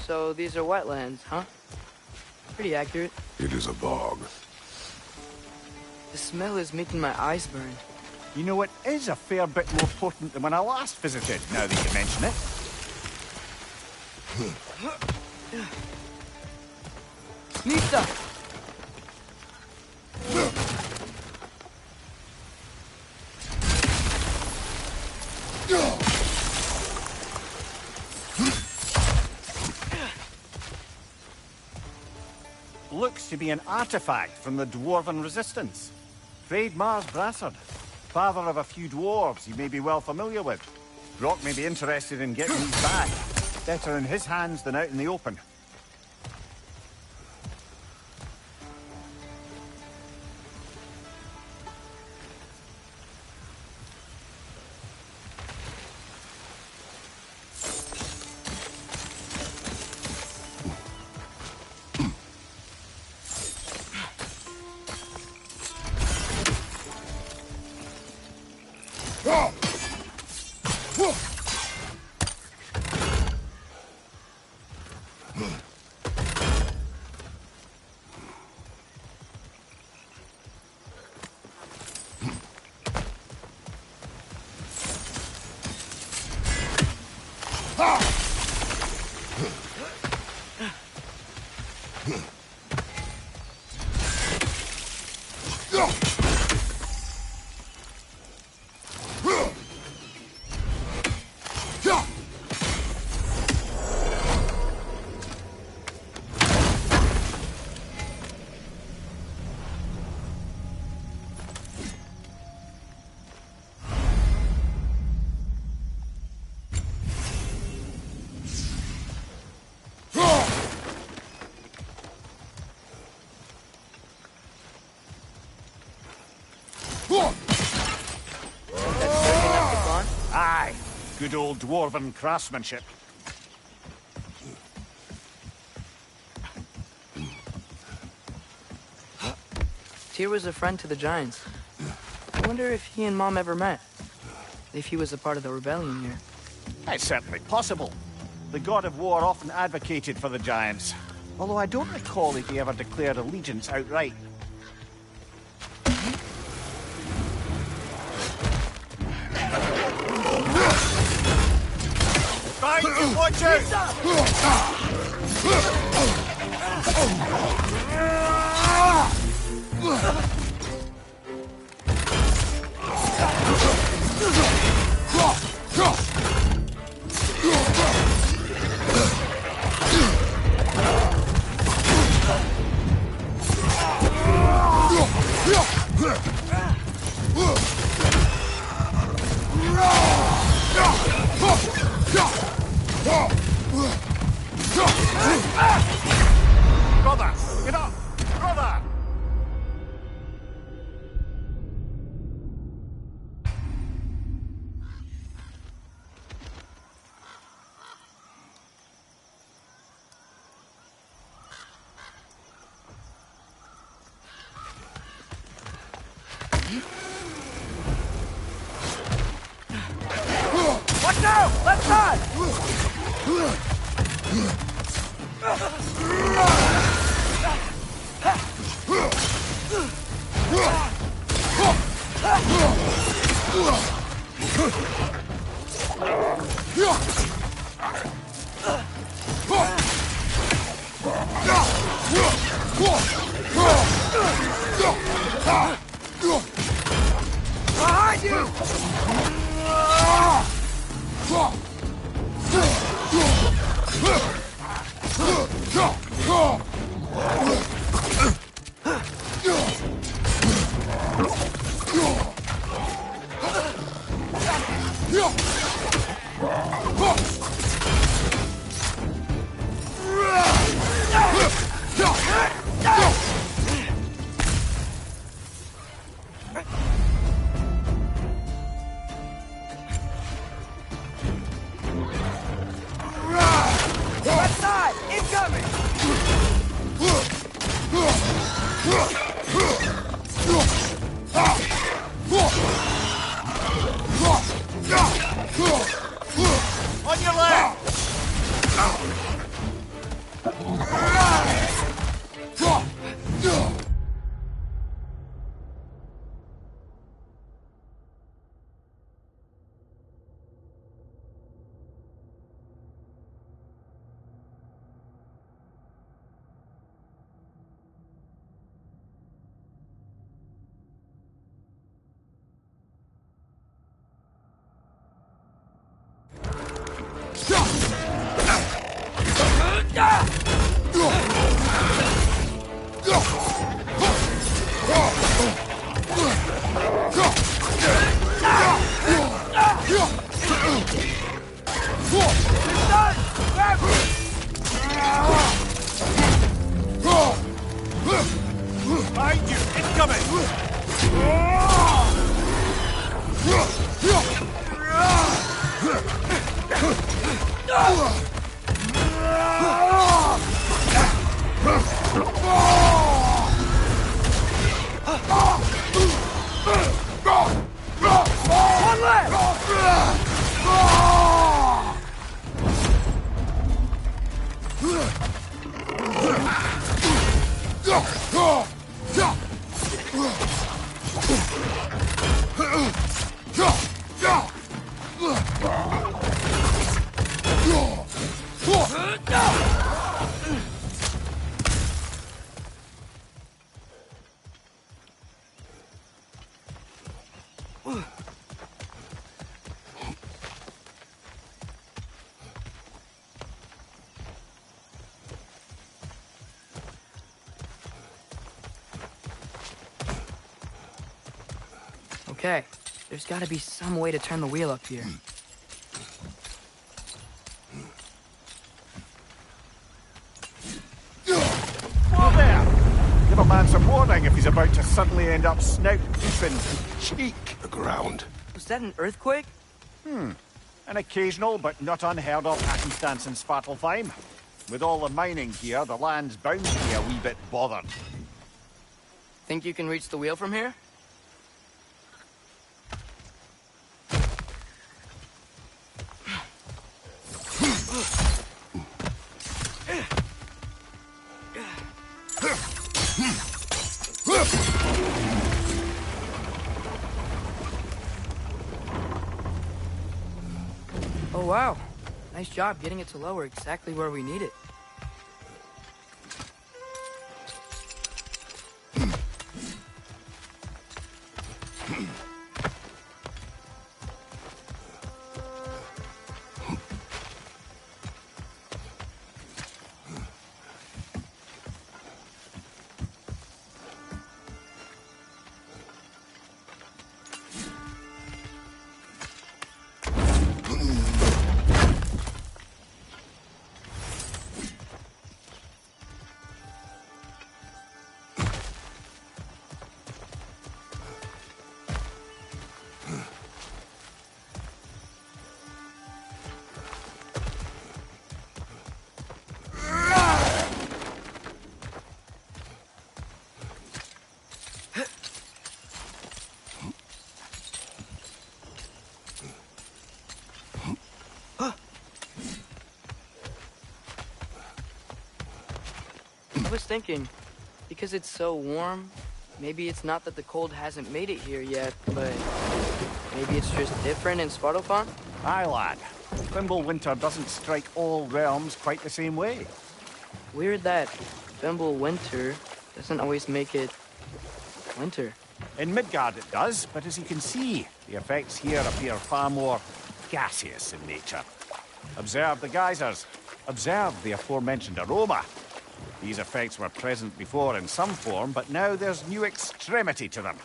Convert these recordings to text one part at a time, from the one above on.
So these are wetlands, huh? Pretty accurate. It is a bog. The smell is making my eyes burn. You know, it is a fair bit more potent than when I last visited, now that you mention it. Nista! Looks to be an artifact from the Dwarven Resistance. Trade Mars Brassard, father of a few dwarves you may be well familiar with. Brock may be interested in getting these back. Better in his hands than out in the open. Aye, good old dwarven craftsmanship. Tyr was a friend to the Giants. I wonder if he and Mom ever met. If he was a part of the rebellion here. It's certainly possible. The god of war often advocated for the Giants. Although I don't recall if he ever declared allegiance outright. Right, watch out! Brother! Get up! Brother! Watch out! Left side! Behind you! Behind you! Incoming! One left! Okay, there's gotta be some way to turn the wheel up here. Whoa there! Give a man some warning if he's about to suddenly end up snout deep in cheek. The ground. Was that an earthquake? An occasional but not unheard of happenstance in Svartalfheim. With all the mining here, the land's bound to be a wee bit bothered. Think you can reach the wheel from here? Oh wow, nice job getting it to lower exactly where we need it. I was thinking, because it's so warm, maybe it's not that the cold hasn't made it here yet, but maybe it's just different in Svartalfheim? Aye, lad. Thimble winter doesn't strike all realms quite the same way. Weird that Thimble winter doesn't always make it winter. In Midgard it does, but as you can see, the effects here appear far more gaseous in nature. Observe the geysers. Observe the aforementioned aroma. These effects were present before in some form, but now there's new extremity to them.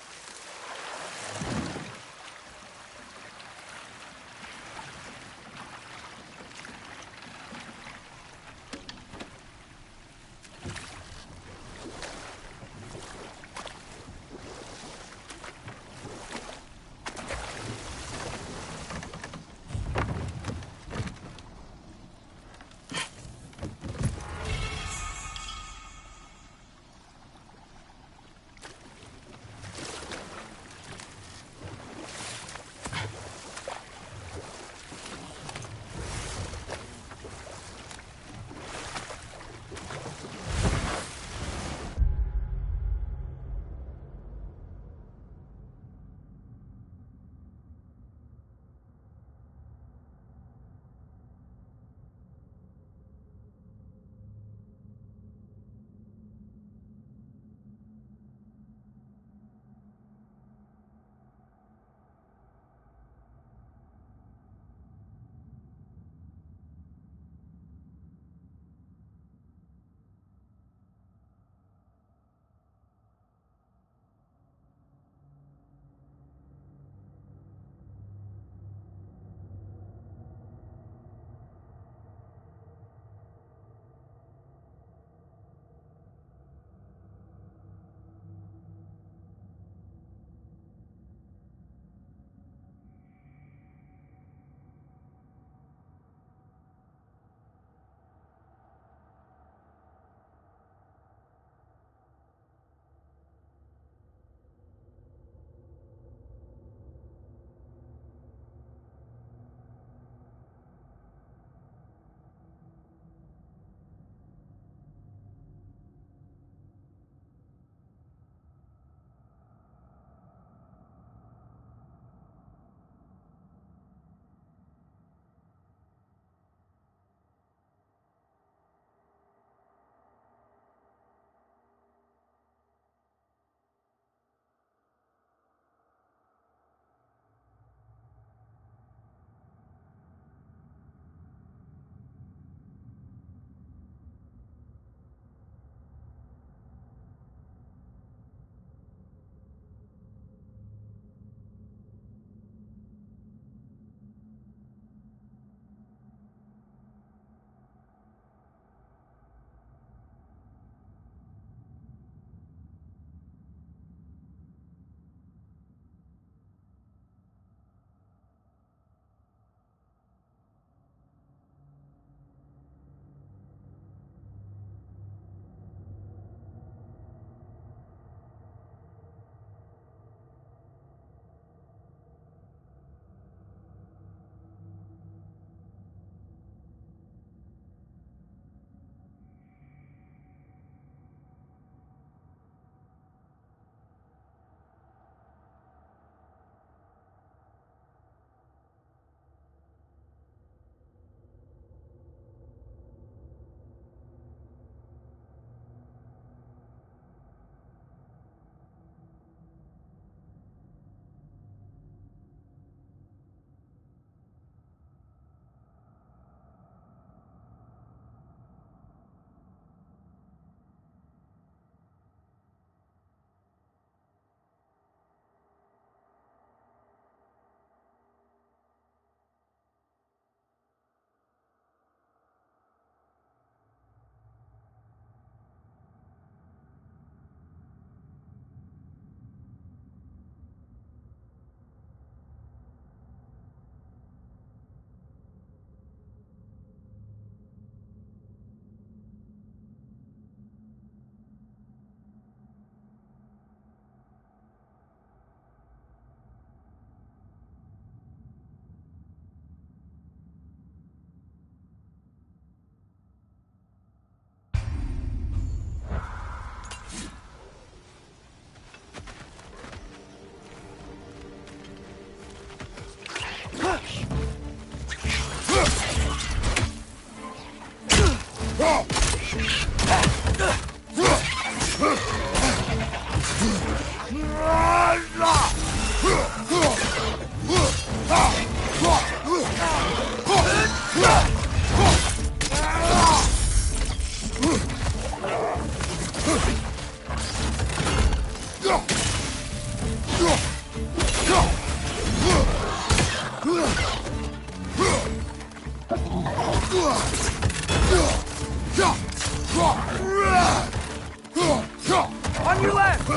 On your left!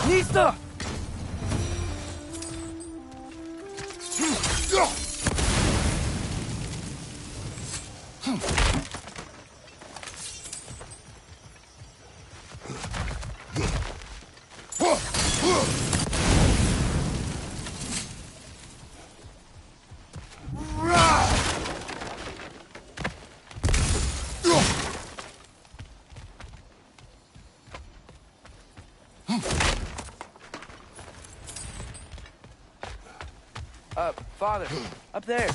Nista! Father, up there.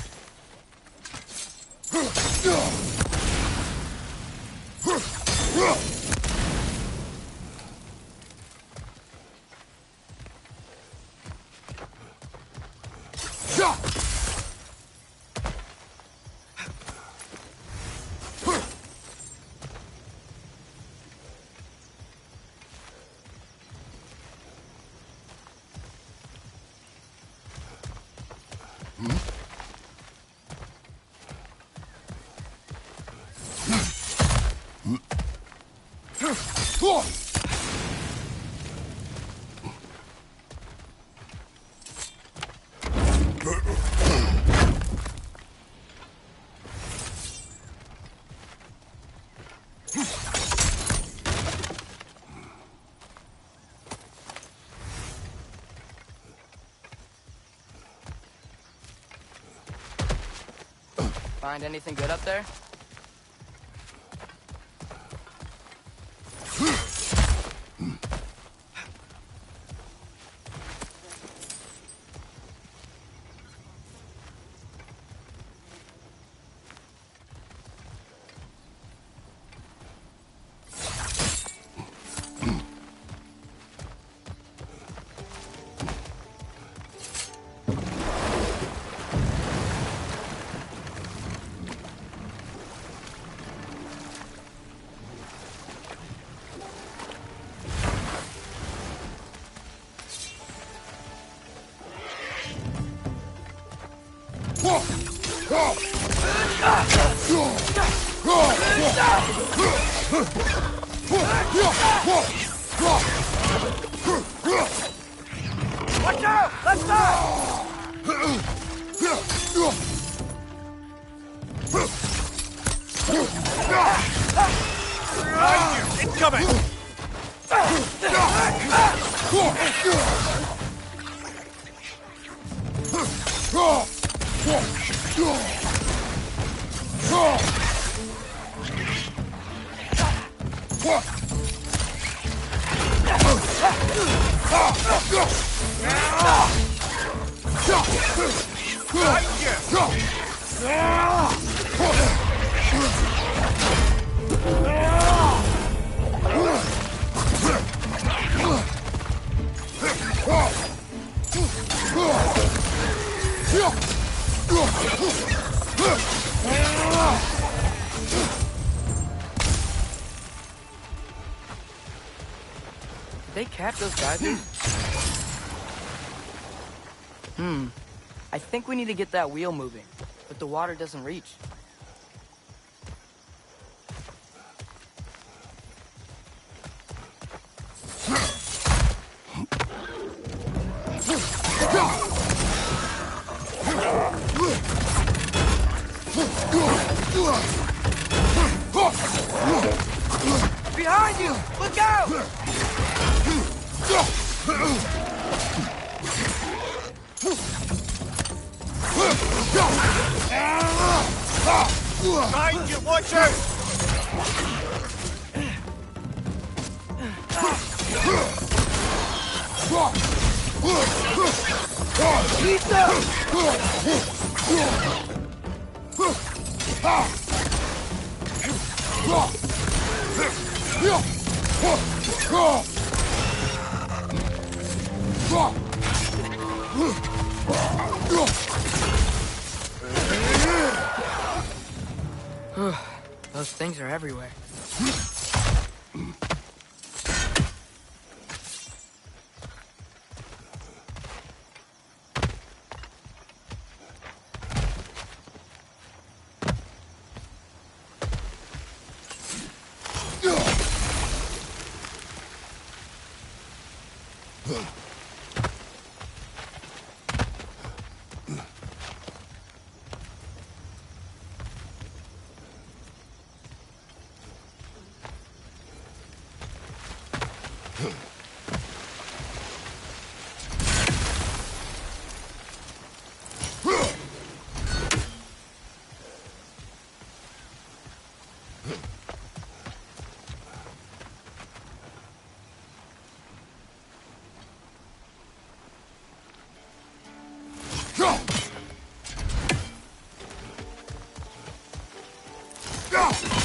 Find anything good up there? Watch out! Let's go! Incoming! Did they catch those geysers? I think we need to get that wheel moving, but the water doesn't reach. Behind you! Look out! Behind you! Watch out! Those things are everywhere.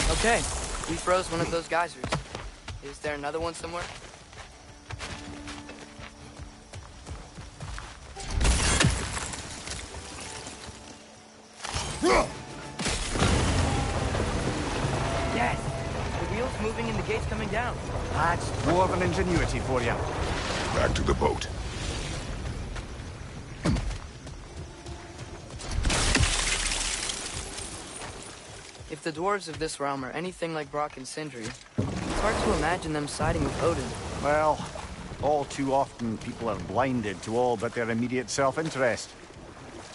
Okay, we froze one of those geysers. Is there another one somewhere? Yes! The wheel's moving and the gate's coming down. That's dwarven ingenuity for you. Back to the boat. If the dwarves of this realm are anything like Brock and Sindri, it's hard to imagine them siding with Odin. Well, all too often people are blinded to all but their immediate self-interest.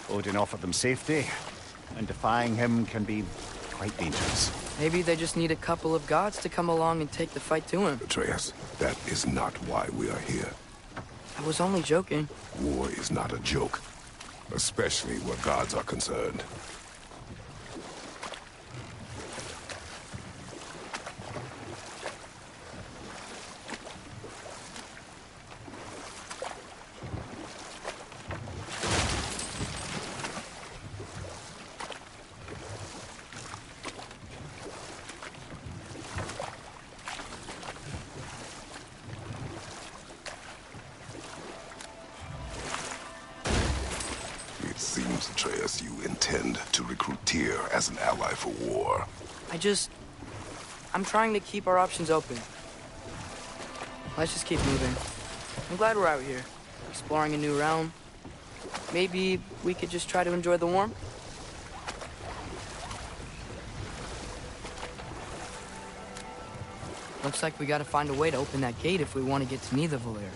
Odin offered them safety, and defying him can be quite dangerous. Maybe they just need a couple of gods to come along and take the fight to him. Atreus, that is not why we are here. I was only joking. War is not a joke, especially where gods are concerned. It seems, Atreus, you intend to recruit Tyr as an ally for war. I'm trying to keep our options open. Let's just keep moving. I'm glad we're out here, exploring a new realm. Maybe we could just try to enjoy the warmth? Looks like we gotta find a way to open that gate if we want to get to Nidavellir.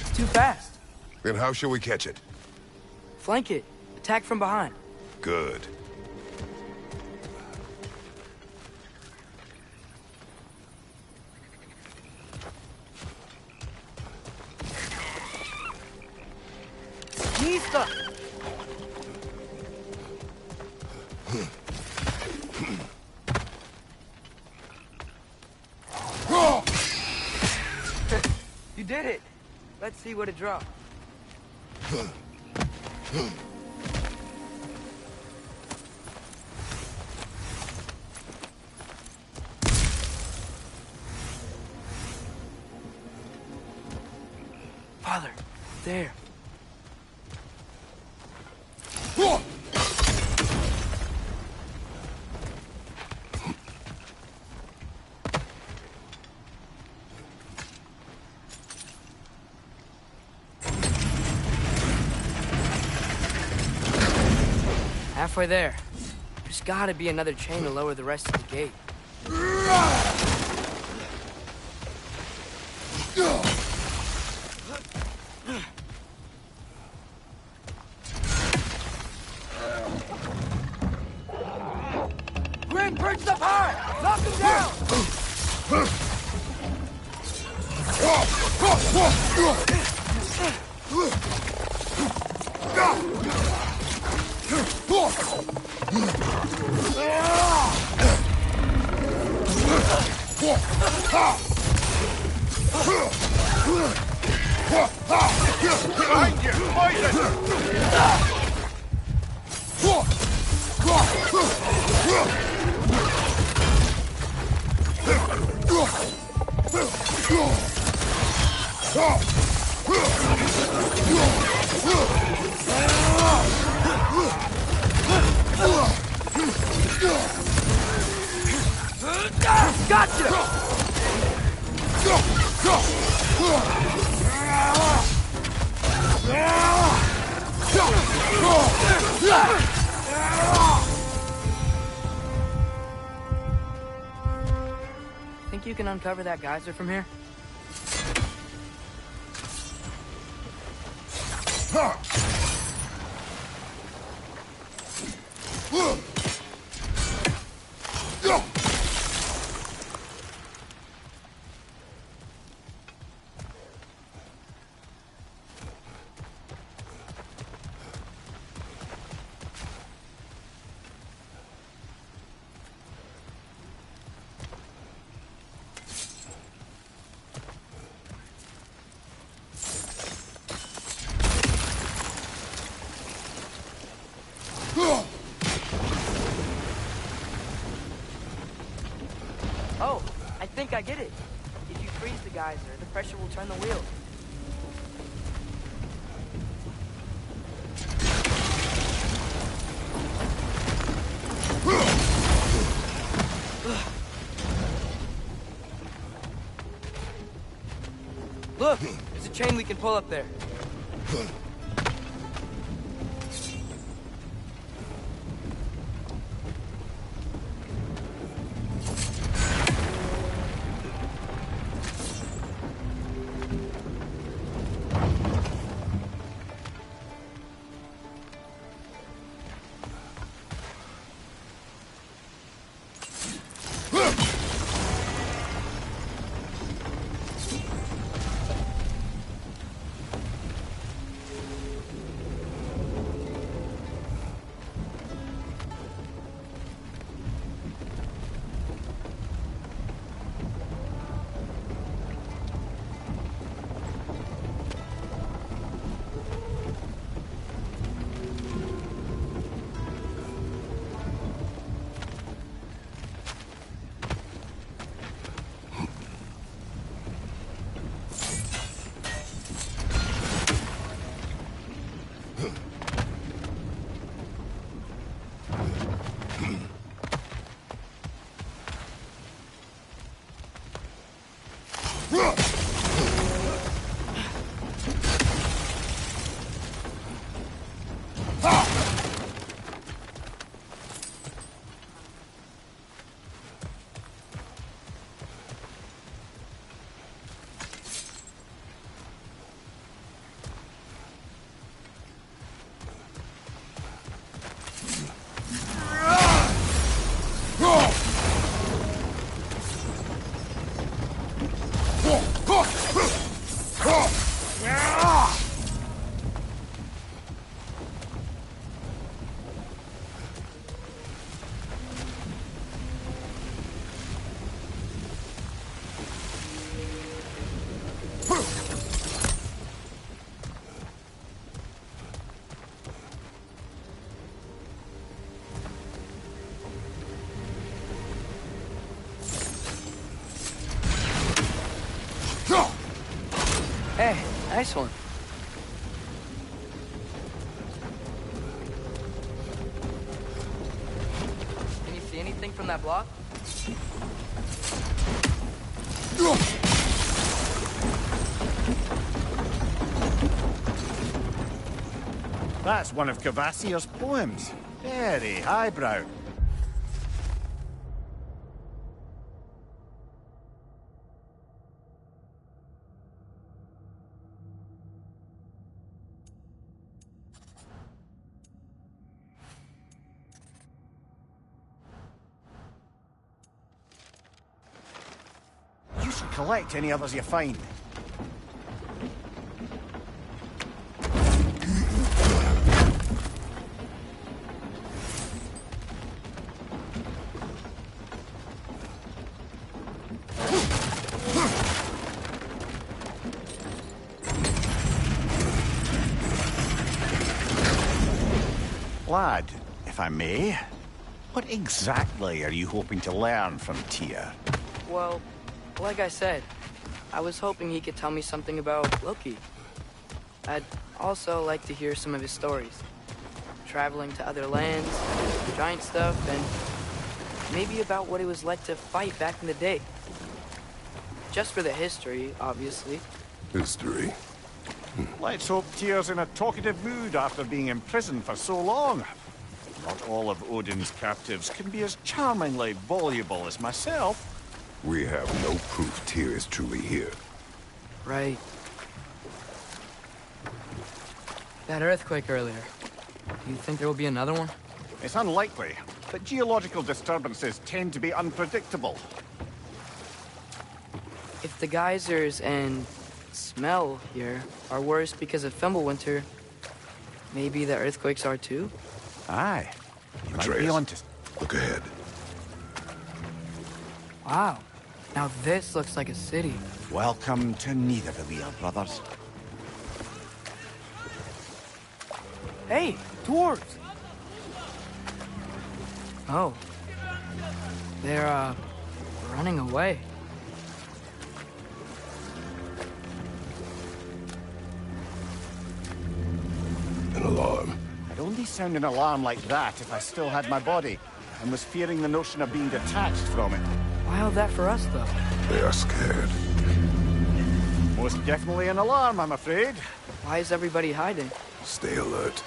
It's too fast. Then how shall we catch it? Flank it. Attack from behind. Good. Nista! You did it! Let's see what it dropped. Father, there. Halfway there. There's gotta be another chain to lower the rest of the gate. Grin, perched up high! Knock him down! Behind you! Poison! Gotcha! Think you can uncover that geyser from here? Oh, I think I get it. If you freeze the geyser, the pressure will turn the wheel. Look, there's a chain we can pull up there. Hey, nice one. Can you see anything from that block? That's one of Cavassier's poems. Very highbrow. You should collect any others you find. Lad, if I may, what exactly are you hoping to learn from Tyr? Well, like I said, I was hoping he could tell me something about Loki. I'd also like to hear some of his stories. Traveling to other lands, giant stuff, and maybe about what it was like to fight back in the day. Just for the history, obviously. History? Let's hope Tyr's in a talkative mood after being imprisoned for so long. Not all of Odin's captives can be as charmingly voluble as myself. We have no proof Tyr is truly here. Right. That earthquake earlier. Do you think there will be another one? It's unlikely, but geological disturbances tend to be unpredictable. If the geysers and smell here are worse because of Fimbulwinter, maybe the earthquakes are too? Aye. You might be Atreus, onto... look ahead. Wow. Now this looks like a city. Welcome to Nidavellir, brothers. Hey, dwarves! Oh. They're, running away. An alarm. I'd only sound an alarm like that if I still had my body, and was fearing the notion of being detached from it. Why all that for us, though? They are scared. Most definitely an alarm, I'm afraid. Why is everybody hiding? Stay alert.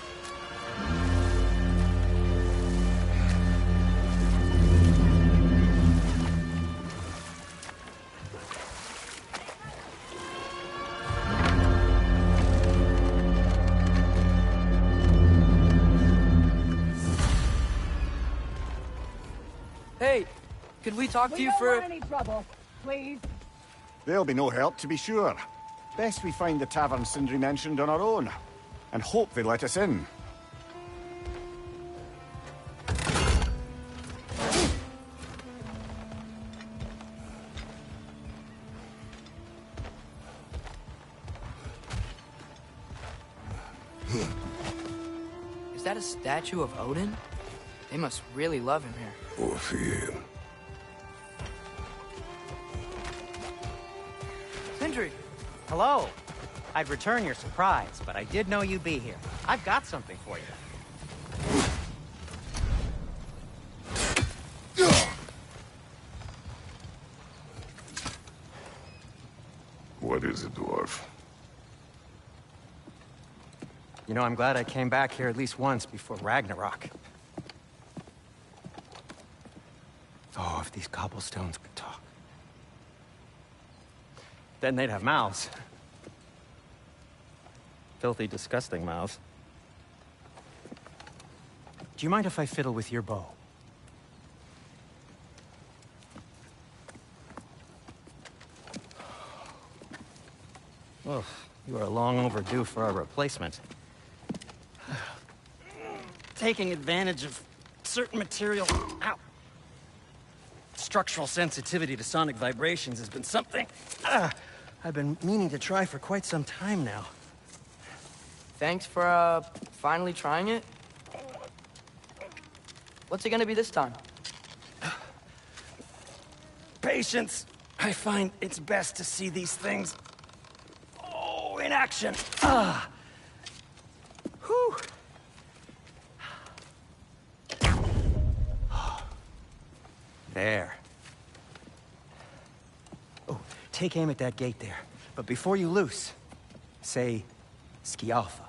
Hey, could we talk to you for... We don't want any trouble, please. There'll be no help, to be sure. Best we find the tavern Sindri mentioned on our own, and hope they let us in. Is that a statue of Odin? They must really love him here. Or fear him. Sindri! Hello. I'd return your surprise, but I did know you'd be here. I've got something for you. What is it, dwarf? You know, I'm glad I came back here at least once before Ragnarok. Oh, if these cobblestones could talk. Then they'd have mouths. Filthy, disgusting mouths. Do you mind if I fiddle with your bow? Oh, you are long overdue for a replacement. Taking advantage of certain material... Ow! Structural sensitivity to sonic vibrations has been something I've been meaning to try for quite some time now. Thanks for, finally trying it. What's it gonna be this time? Patience. I find it's best to see these things... Oh, in action. Whew. There. Oh, take aim at that gate there. But before you loose, say, Skialfa.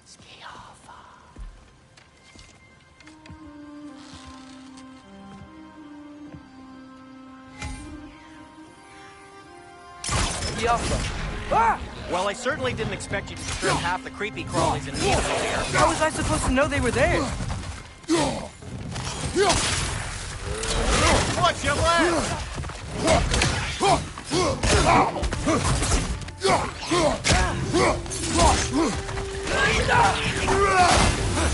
Skialfa. Skialfa. Ah! Well, I certainly didn't expect you to disturb half the creepy crawlies in Nina here. How was I supposed to know they were there? Watch your left!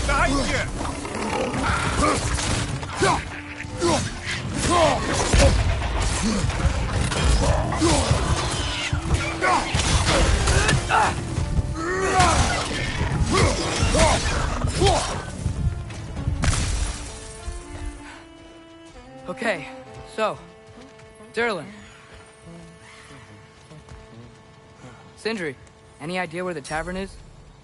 Behind you! So, Derlin. Sindri, any idea where the tavern is?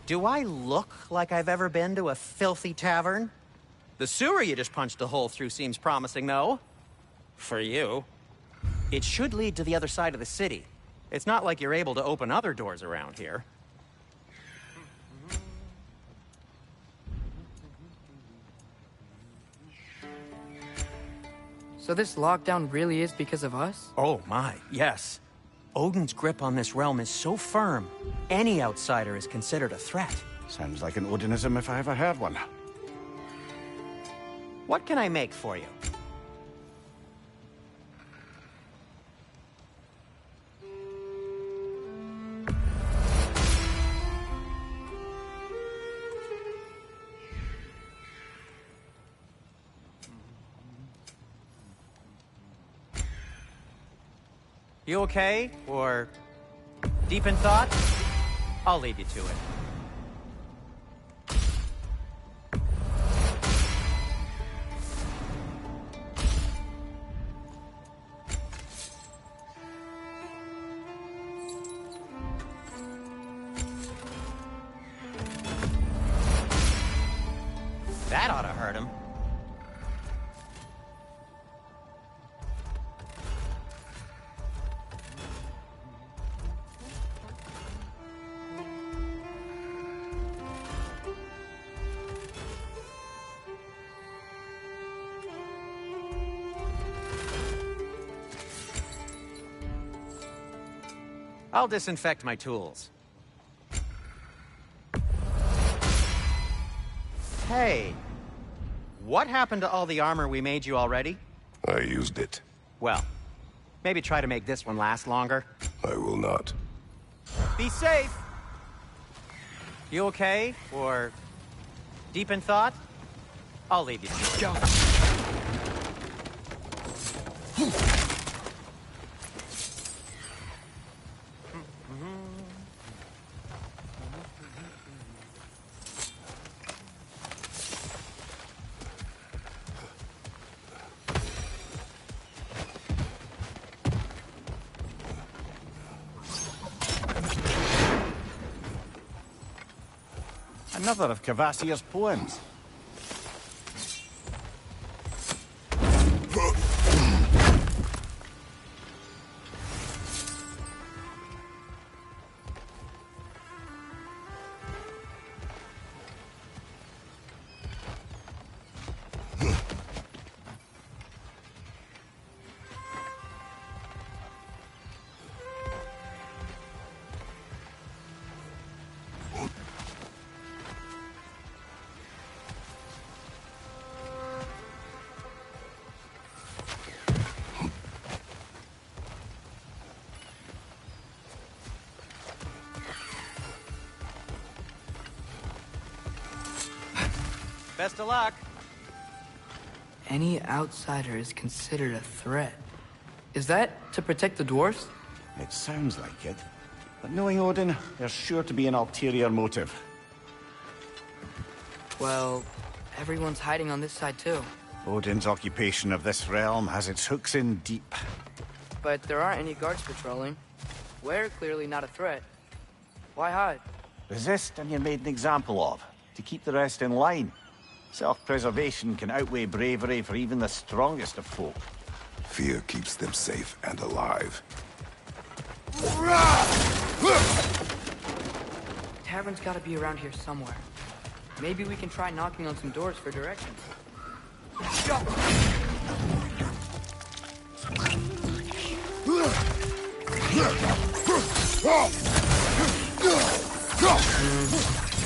Do I look like I've ever been to a filthy tavern? The sewer you just punched a hole through seems promising, though. For you. It should lead to the other side of the city. It's not like you're able to open other doors around here. So this lockdown really is because of us? Oh my, yes. Odin's grip on this realm is so firm, any outsider is considered a threat. Sounds like an Odinism if I ever heard one. What can I make for you? You okay? Or deep in thought? I'll leave you to it. That ought to hurt him. I'll disinfect my tools. Hey, what happened to all the armor we made you already? I used it. Well, maybe try to make this one last longer. I will not. Be safe! You okay? Or deep in thought? I'll leave you to it. Another of Kvasir's poems. Best of luck. Any outsider is considered a threat. Is that to protect the dwarfs? It sounds like it. But knowing Odin, there's sure to be an ulterior motive. Well, everyone's hiding on this side too. Odin's occupation of this realm has its hooks in deep. But there aren't any guards patrolling. We're clearly not a threat. Why hide? Resist and you're made an example of, to keep the rest in line. Self-preservation can outweigh bravery for even the strongest of folk. Fear keeps them safe and alive. Tavern's gotta be around here somewhere. Maybe we can try knocking on some doors for directions.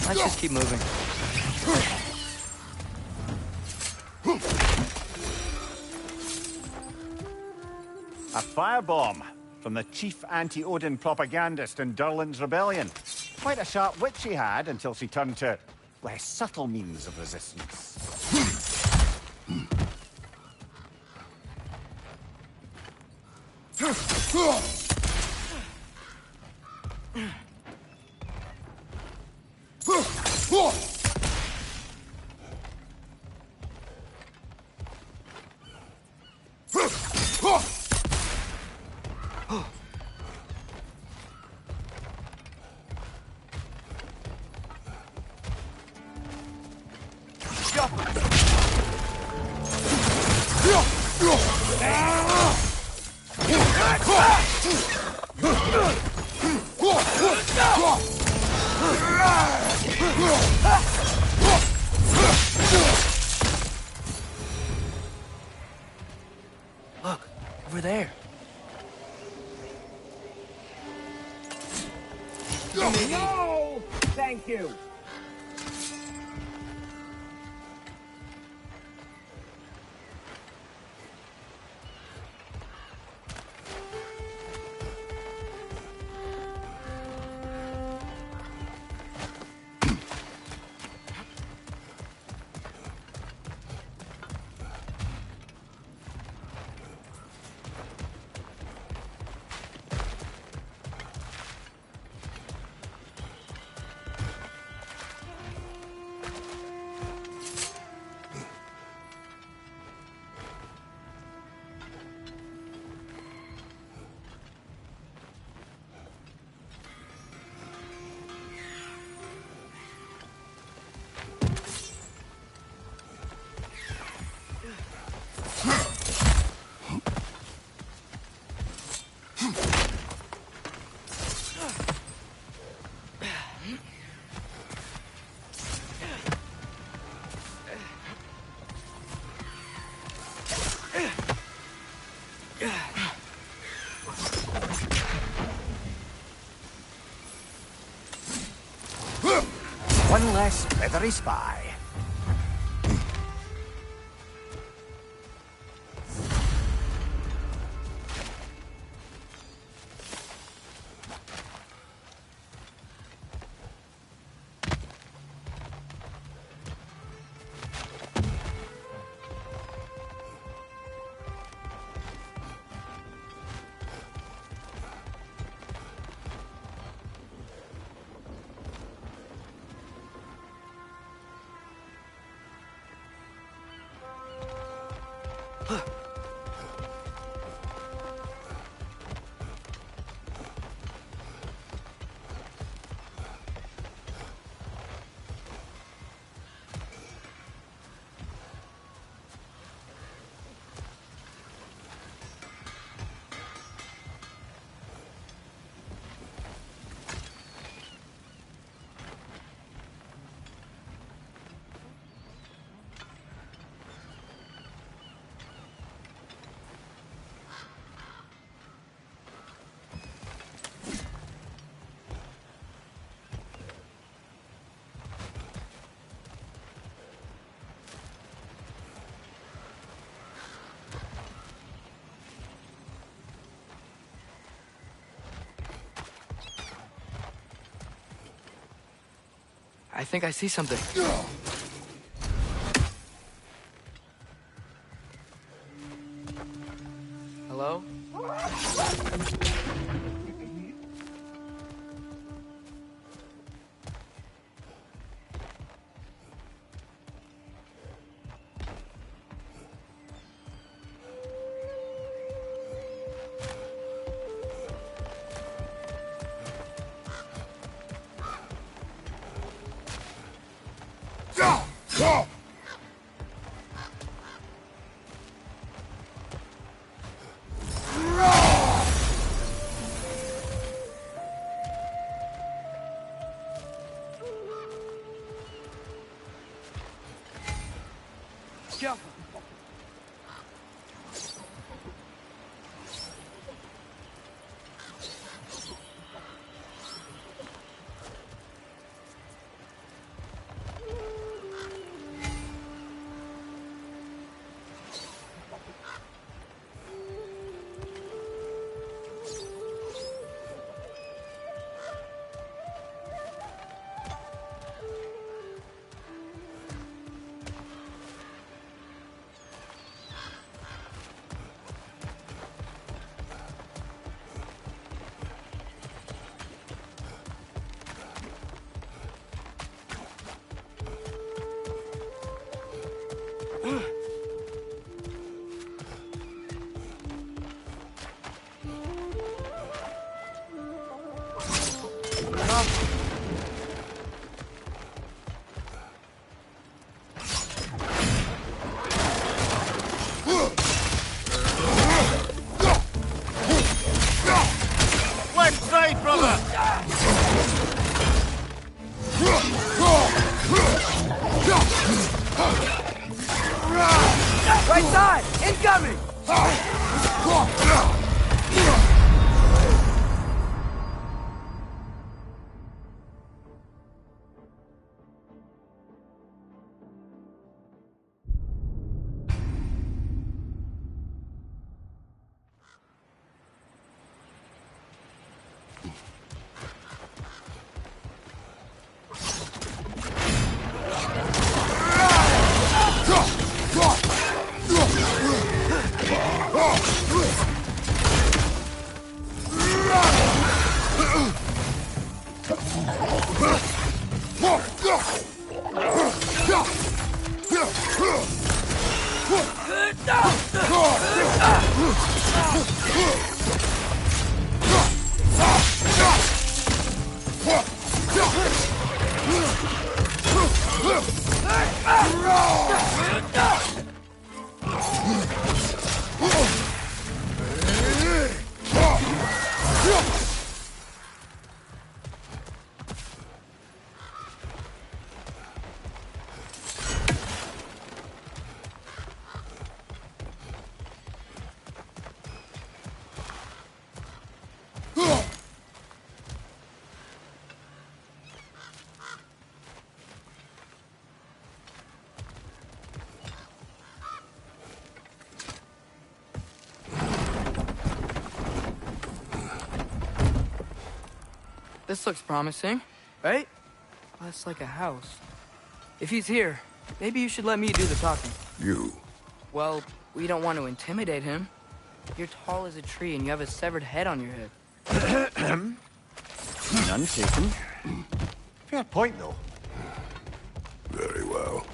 Let's just keep moving. A firebomb from the chief anti-Odin propagandist in Durlin's rebellion. Quite a sharp wit she had until she turned to less subtle means of resistance. Look, over there. No! Thank you. One less feathery spy. I think I see something. Hello? Right side! Incoming! This looks promising, right? Oh, that's like a house. If he's here, maybe you should let me do the talking. You? Well, we don't want to intimidate him. You're tall as a tree and you have a severed head on your head. None taken. Fair point, though. Very well.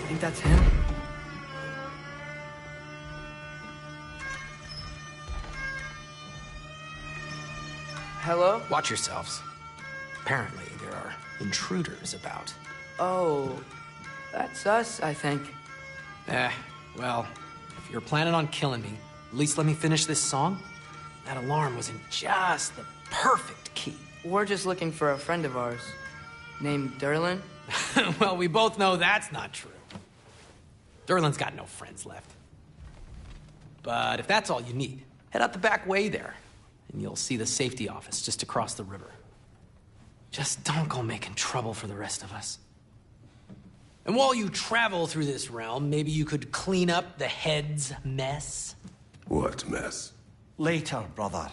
Think that's him? Hello? Watch yourselves. Apparently, there are intruders about. Oh, that's us, I think. Well, if you're planning on killing me, at least let me finish this song. That alarm was in just the perfect key. We're just looking for a friend of ours named Derlin. Well, we both know that's not true. Derlin's got no friends left. But if that's all you need, head out the back way there, and you'll see the safety office just across the river. Just don't go making trouble for the rest of us. And while you travel through this realm, maybe you could clean up the head's mess? What mess? Later, brother.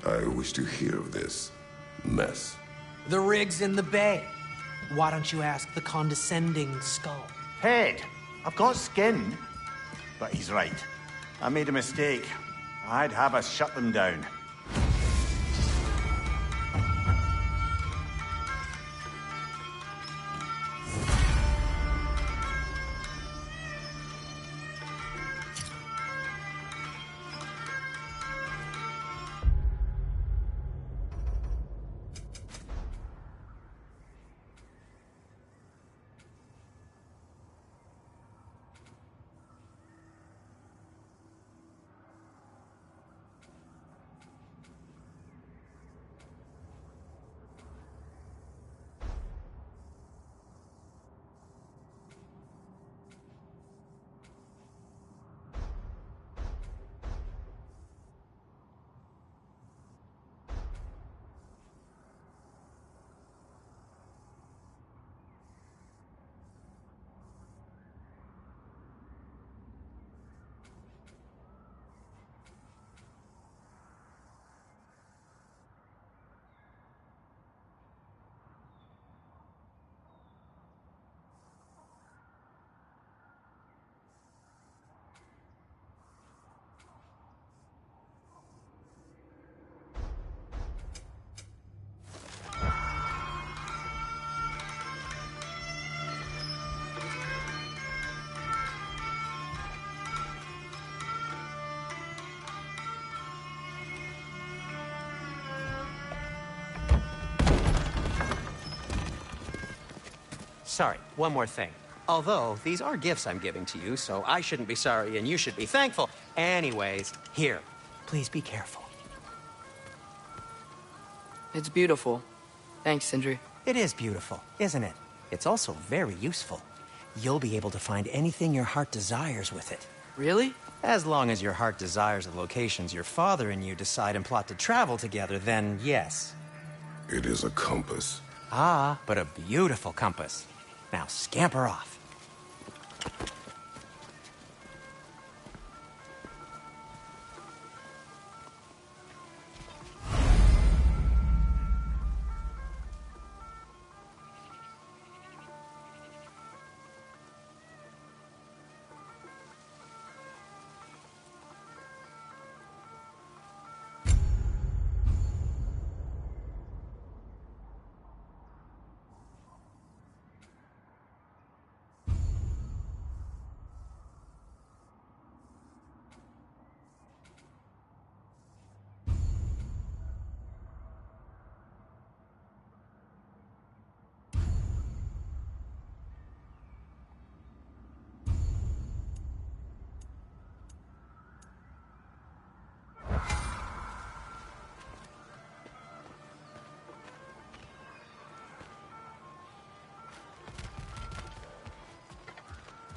I wish to hear of this mess. The rig's in the bay. Why don't you ask the condescending skull? Head. I've got skin. But he's right. I made a mistake. I'd have us shut them down. sorry, one more thing. Although, these are gifts I'm giving to you, so I shouldn't be sorry and you should be thankful. Anyways, here, please be careful. It's beautiful. Thanks, Sindri. It is beautiful, isn't it? It's also very useful. You'll be able to find anything your heart desires with it. Really? As long as your heart desires the locations your father and you decide and plot to travel together, then yes. It is a compass. Ah, but a beautiful compass. Now scamper off.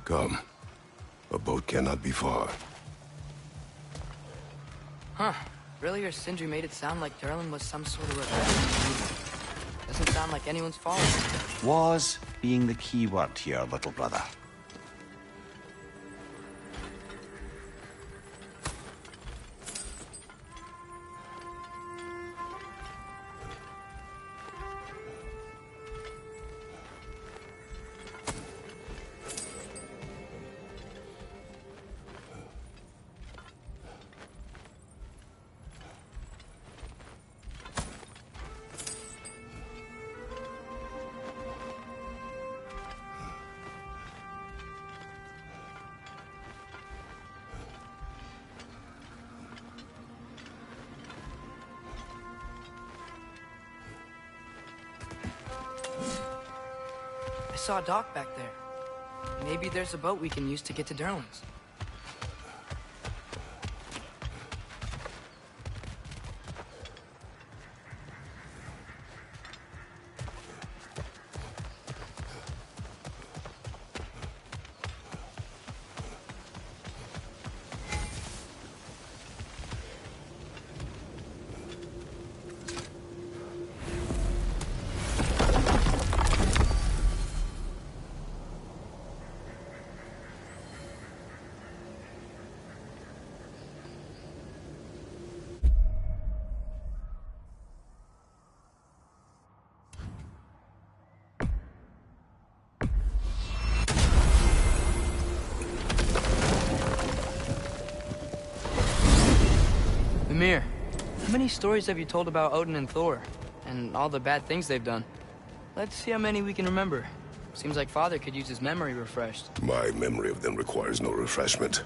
Come. A boat cannot be far. Huh. Earlier, Sindri made it sound like Durlin was some sort of rebellion. Doesn't sound like anyone's fault. Was being the key word here, little brother. I saw a dock back there. Maybe there's a boat we can use to get to Durlin's. Mimir, how many stories have you told about Odin and Thor? And all the bad things they've done? Let's see how many we can remember. Seems like Father could use his memory refreshed. My memory of them requires no refreshment.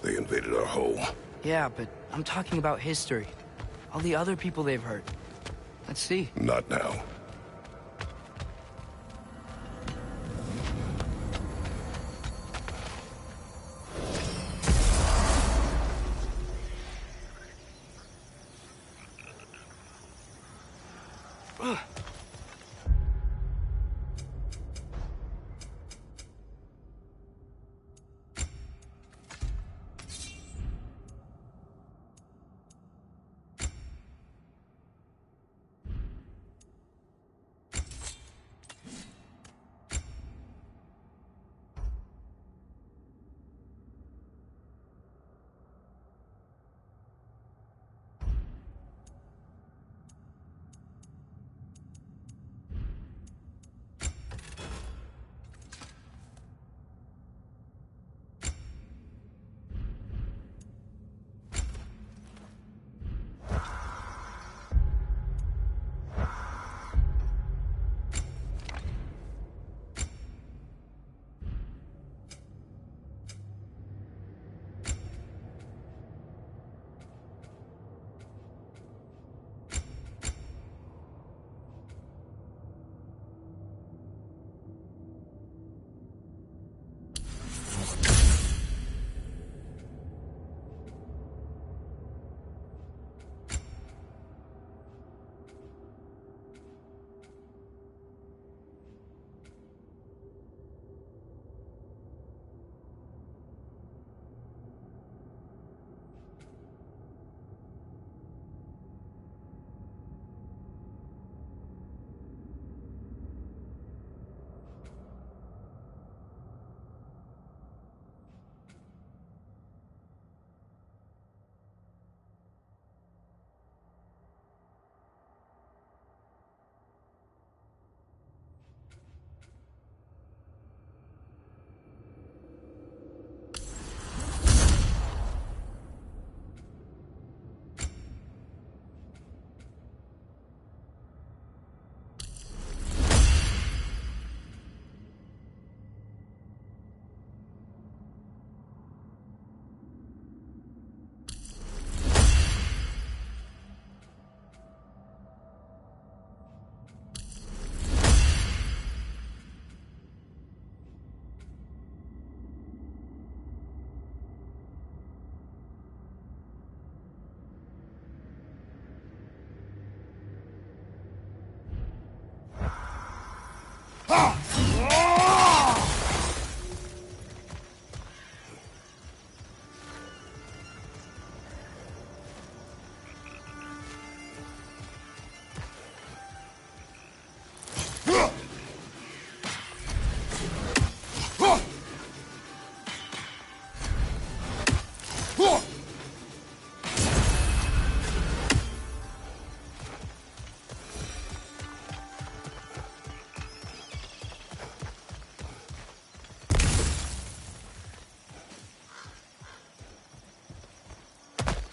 They invaded our home. Yeah, but I'm talking about history. All the other people they've hurt. Let's see. Not now.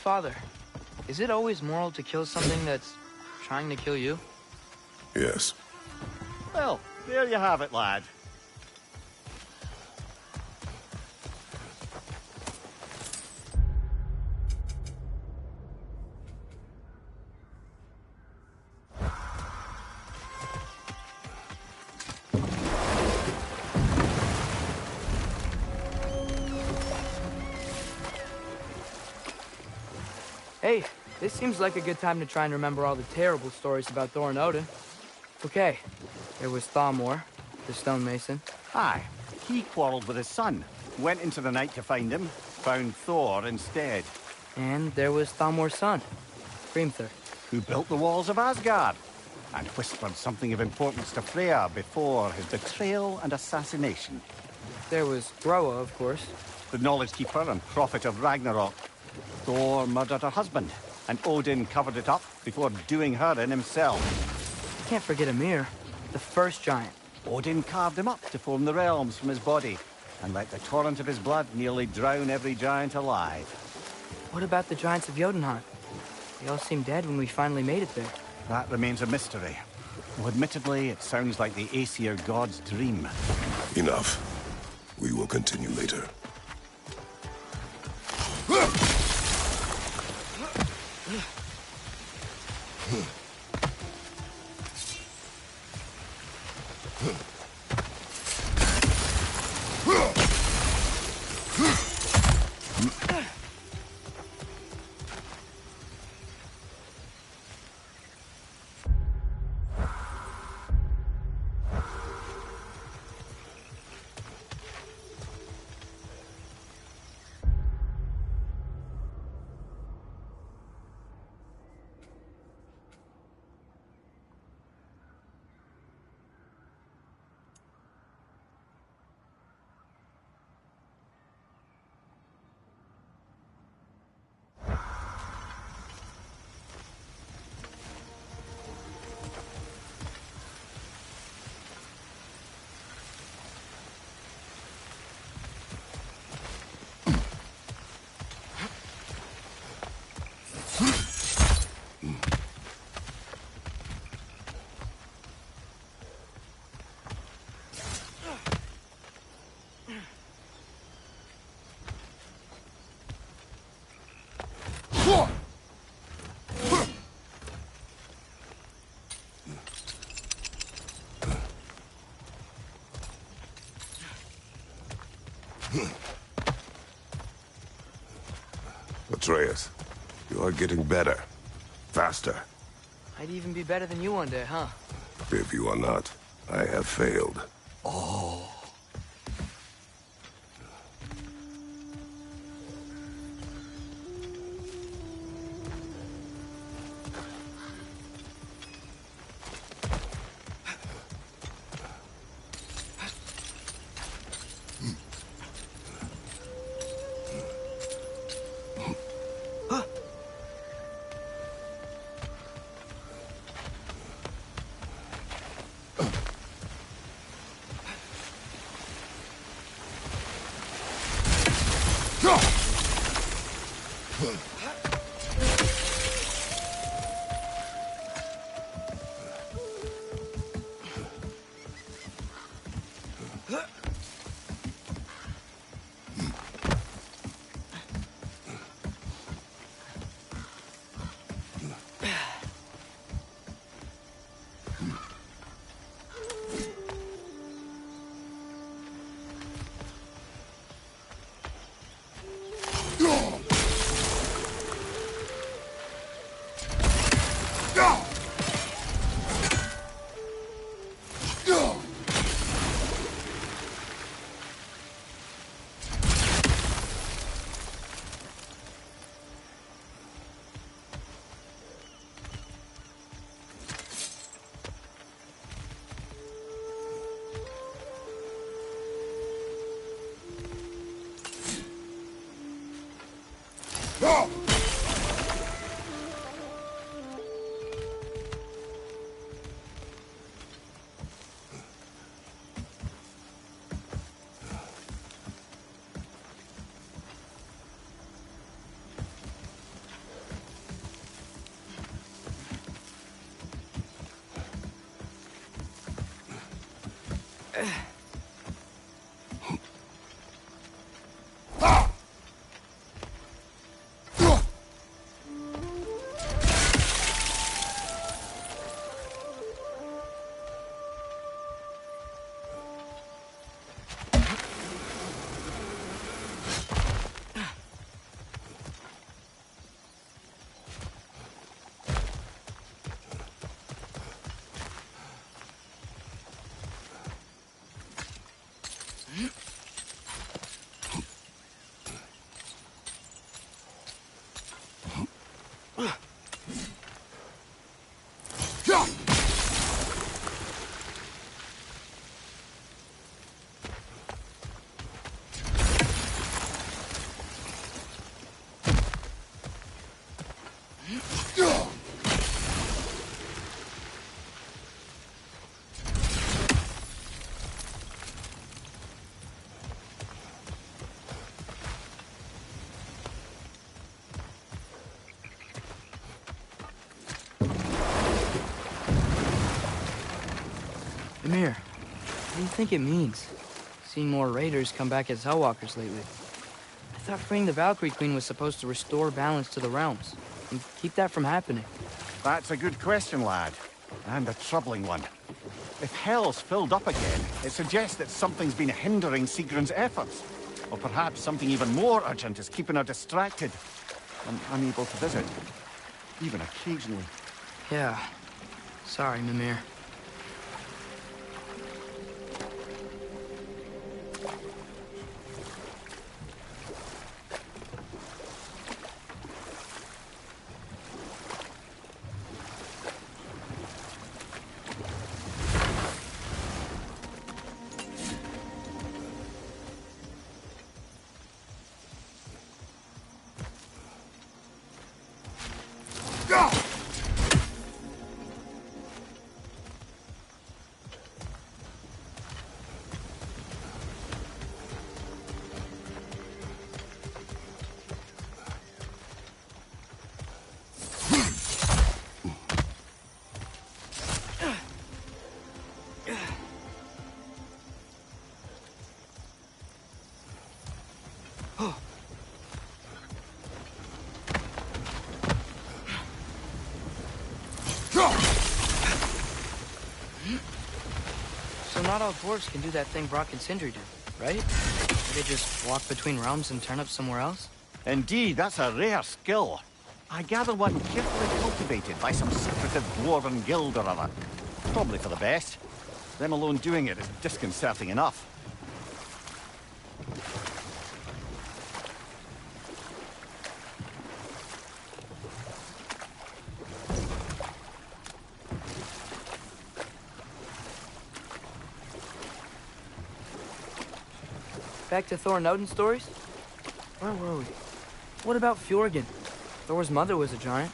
Father, is it always moral to kill something that's trying to kill you? Yes. Well, there you have it, lad. Hey, this seems like a good time to try and remember all the terrible stories about Thor and Odin. Okay, there was Thamor, the stonemason. Aye, he quarreled with his son, went into the night to find him, found Thor instead. And there was Thamor's son, Hrimthur. Who built the walls of Asgard, and whispered something of importance to Freya before his betrayal and assassination. There was Groa, of course. The knowledge keeper and prophet of Ragnarok. Thor murdered her husband, and Odin covered it up before doing her in himself. Can't forget Ymir, the first giant. Odin carved him up to form the realms from his body, and let the torrent of his blood nearly drown every giant alive. What about the giants of Jotunheim? They all seemed dead when we finally made it there. That remains a mystery. Though admittedly, it sounds like the Aesir god's dream. Enough. We will continue later. Atreus, you are getting better. Faster. I'd even be better than you one day, huh? If you are not, I have failed. Amir, what do you think it means? Seeing more raiders come back as Hellwalkers lately. I thought freeing the Valkyrie Queen was supposed to restore balance to the realms and keep that from happening. That's a good question, lad. And a troubling one. If Hell's filled up again, it suggests that something's been hindering Sigrun's efforts. Or perhaps something even more urgent is keeping her distracted and unable to visit. Even occasionally. Yeah. Sorry, Mimir. So not all dwarves can do that thing Brock and Sindri do, right? They just walk between realms and turn up somewhere else? Indeed, that's a rare skill. I gather one carefully cultivated by some secretive dwarven guild or other. Probably for the best. Them alone doing it is disconcerting enough. Back to Thor and Odin stories? Where were we? What about Fjorgen? Thor's mother was a giant,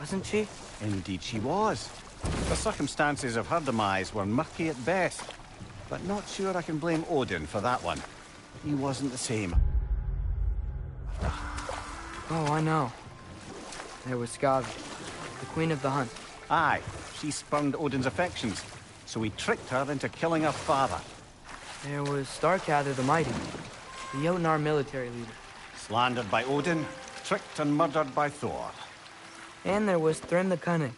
wasn't she? Indeed she was. The circumstances of her demise were murky at best. But not sure I can blame Odin for that one. He wasn't the same. Oh, I know. There was Skavi, the queen of the hunt. Aye, she spurned Odin's affections, so he tricked her into killing her father. There was Starkather the Mighty, the Jotnar military leader. Slandered by Odin, tricked and murdered by Thor. And there was Thrym the Cunning,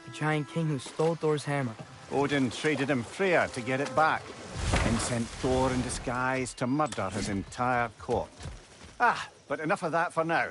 the giant king who stole Thor's hammer. Odin traded him Freyr to get it back, and sent Thor in disguise to murder his entire court. Ah, but enough of that for now.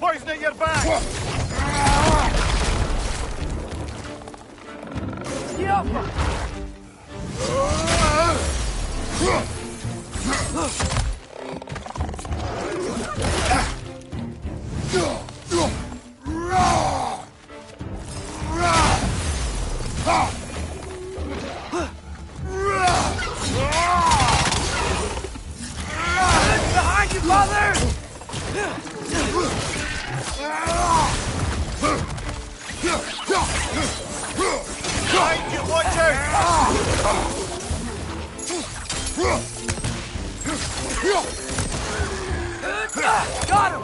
Poison at your back! Behind you, father! Behind you, watch out! Got him!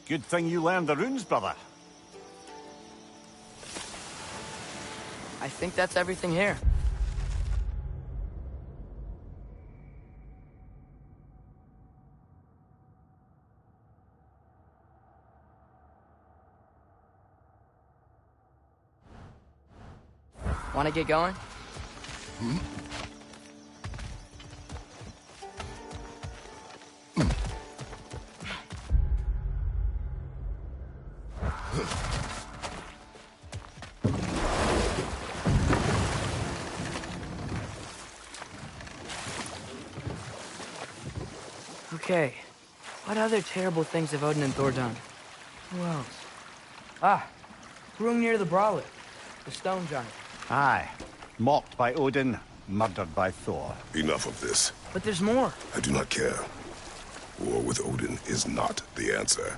Good thing you learned the runes, brother. I think that's everything here. Want to get going? Okay. What other terrible things have Odin and Thor done? Who else? Ah, Hrungnir the Brawler, the stone giant. Aye. Mocked by Odin, murdered by Thor. Enough of this. But there's more. I do not care. War with Odin is not the answer.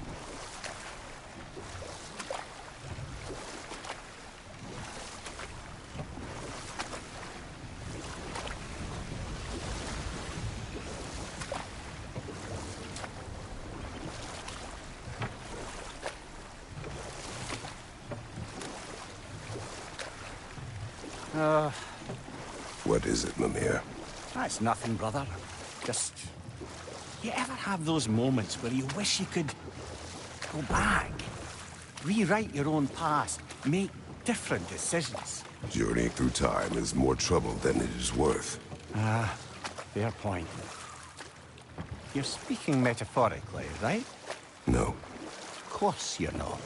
What is it, Mimir? That's nothing, brother. Just... You ever have those moments where you wish you could go back? Rewrite your own past. Make different decisions. Journeying through time is more trouble than it is worth. Ah, fair point. You're speaking metaphorically, right? No. Of course you're not.